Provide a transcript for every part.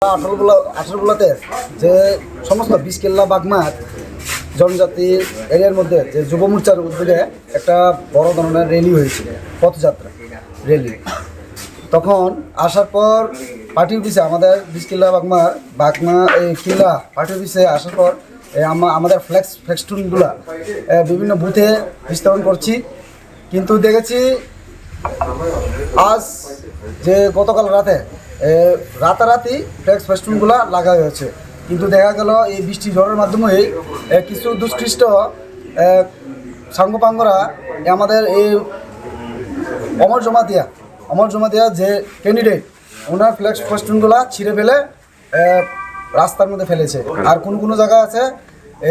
18 যে সমস্ত বিশকেল্লা বাগমার জনজাতি এরিয়ার মধ্যে যে যুব মোর্চার উদ্যোগে একটা বড় ধরনের র্যালি হয়েছিল, পথযাত্রা র্যালি। তখন আসার পর পার্টি অফিসে আমাদের বিশকেল্লা বাগমা এই কিল্লা পার্টি অফিসে আসার পর আমাদের ফ্লেক্সটুনগুলা বিভিন্ন বুথে বিস্তারণ করছি, কিন্তু দেখেছি আজ যে গতকাল রাতারাতি ফেস্টুনগুলা লাগা হয়েছে। কিন্তু দেখা গেল এই বৃষ্টি ঝড়ের মাধ্যমে কিছু দুষ্কৃষ্ট সাঙ্গপাঙ্গরা আমাদের এই অমর জমাতিয়া যে ক্যান্ডিডেট ওনার ফেস্টুনগুলা ছিঁড়ে ফেলে রাস্তার মধ্যে ফেলেছে। আর কোনো জায়গা আছে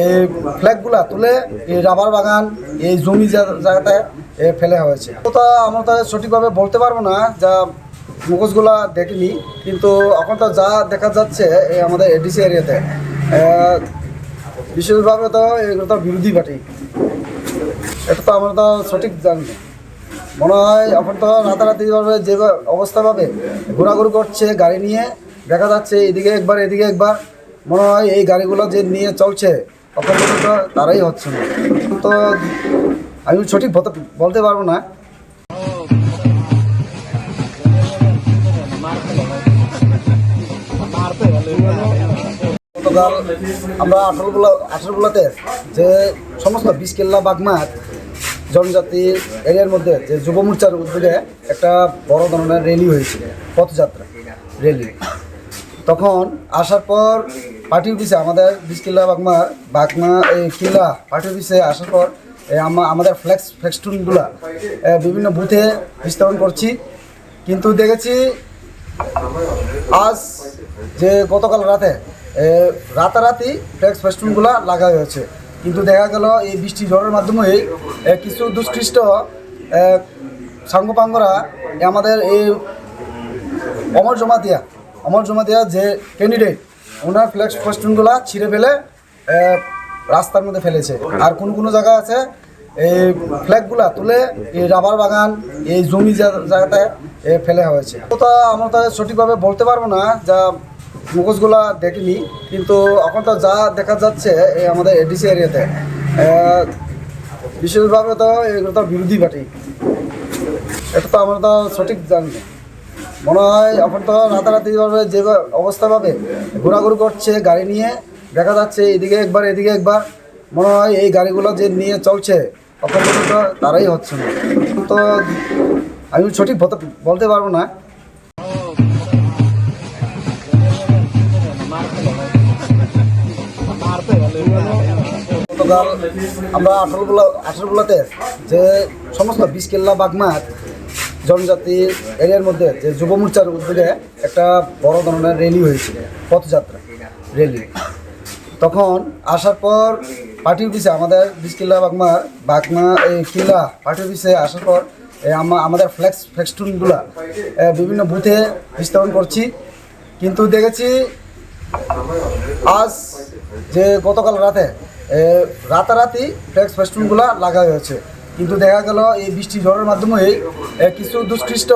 এই ফ্ল্যাগগুলা তুলে এই রাবার বাগান এই জমি জায়গাতে ফেলে হয়েছে। তো আমরা তো সঠিকভাবে বলতে পারবো না, যা মুখোশগুলা দেখিনি, কিন্তু এখন তো যা দেখা যাচ্ছে এই আমাদের এডিসি এরিয়াতে বিশেষভাবে তো এগুলো তো বিরোধী পার্টি, এটা তো আমরা তো সঠিক জানি না। মনে হয় এখন তো রাতারাতিভাবে যে অবস্থা পাবে ঘোরাঘুরি করছে গাড়ি নিয়ে, দেখা যাচ্ছে এদিকে একবার এদিকে একবার। মনে হয় এই গাড়িগুলো যে নিয়ে চলছে তখন তো তারাই হচ্ছে না, তো আমি সঠিক বলতে পারবো না। গতকাল আমরা 18 যে সমস্ত বিশকেল্লা বাগমার জনজাতি এরিয়ার মধ্যে যে যুব মোর্চার উদ্যোগে একটা বড় ধরনের র্যালি হয়েছিল, পথযাত্রা র্যালি। তখন আসার পর পার্টি অফিসে আমাদের বিশকেল্লা বাগমা এই কিল্লা পার্টি অফিসে আসার পর আমাদের ফ্লেক্সটুনগুলা বিভিন্ন বুথে বিস্তারণ করছি, কিন্তু দেখেছি আজ যে গতকাল রাতারাতি ফেস্টুনগুলা লাগা হয়েছে। কিন্তু দেখা গেল এই বৃষ্টি ঝড়ের মাধ্যমে কিছু দুষ্কৃষ্ট সাঙ্গপাঙ্গরা আমাদের এই অমর জমাতিয়া যে ক্যান্ডিডেট ওনার ফেস্টুনগুলা ছিঁড়ে ফেলে রাস্তার মধ্যে ফেলেছে। আর কোনো জায়গা আছে এই ফ্ল্যাগগুলা তুলে এই রাবার বাগান এই জমি জায়গাতে ফেলে হয়েছে। তো আমরা তো সঠিকভাবে বলতে পারবো না, যা মুখোশগুলা দেখিনি, কিন্তু এখন তো যা দেখা যাচ্ছে এই আমাদের এডিসি এরিয়াতে বিশেষভাবে তো এগুলো তো বিরোধী পার্টি, এটা তো আমরা তো সঠিক জানি না। মনে হয় এখন তো রাতারাতিভাবে যে অবস্থা পাবে ঘোরাঘুরি করছে গাড়ি নিয়ে, দেখা যাচ্ছে এদিকে একবার এদিকে একবার। মনে হয় এই গাড়িগুলো যে নিয়ে চলছে তখন তো তারাই হচ্ছে না, তো আমি সঠিক বলতে পারবো না। গতকাল আমরা 18 যে সমস্ত বিশকেল্লা বাগমার জনজাতি এরিয়ার মধ্যে যে যুব মোর্চার উদ্যোগে একটা বড় ধরনের র্যালি হয়েছিল, পথযাত্রা র্যালি। তখন আসার পর পার্টি অফিসে আমাদের বিশকেল্লা বাগমা এই কিল্লা পার্টি অফিসে আসার পর আমাদের ফ্লেক্সটুনগুলা বিভিন্ন বুথে বিস্তারণ করছি, কিন্তু দেখেছি আজ যে গতকাল রাতারাতি ফেস্টুনগুলা লাগা হয়েছে। কিন্তু দেখা গেল এই বৃষ্টি ঝড়ের মাধ্যমে কিছু দুষ্কৃষ্ট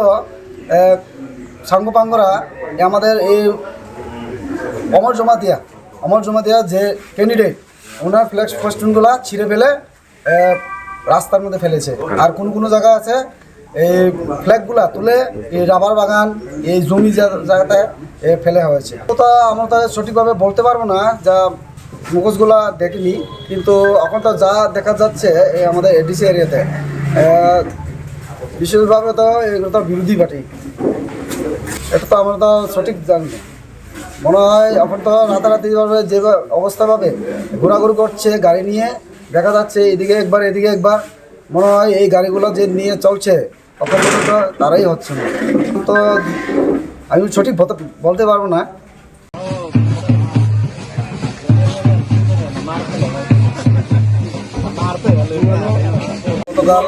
সাঙ্গপাঙ্গরা আমাদের এই অমর জমাতিয়া যে ক্যান্ডিডেট ওনার ফেস্টুনগুলা ছিঁড়ে ফেলে রাস্তার মধ্যে ফেলেছে। আর কোনো জায়গা আছে এই ফ্ল্যাগগুলা তুলে এই রাবার বাগান এই জমি জায়গাতে ফেলে হয়েছে। তো আমরা তো সঠিকভাবে বলতে পারবো না, যা মুখোশগুলা দেখিনি, কিন্তু এখন তো যা দেখা যাচ্ছে এই আমাদের এডিসি এরিয়াতে বিশেষভাবে তো এগুলো তো বিরোধী পার্টি, এটা তো আমরা তো সঠিক জানি না। মনে হয় এখন তো রাতারাতিভাবে যে অবস্থা পাবে ঘোরাঘুরি করছে গাড়ি নিয়ে, দেখা যাচ্ছে এদিকে একবার এদিকে একবার। মনে হয় এই গাড়িগুলো যে নিয়ে চলছে তখন তো তারাই হচ্ছে না, তো আমি সঠিক বলতে পারবো না। গতকাল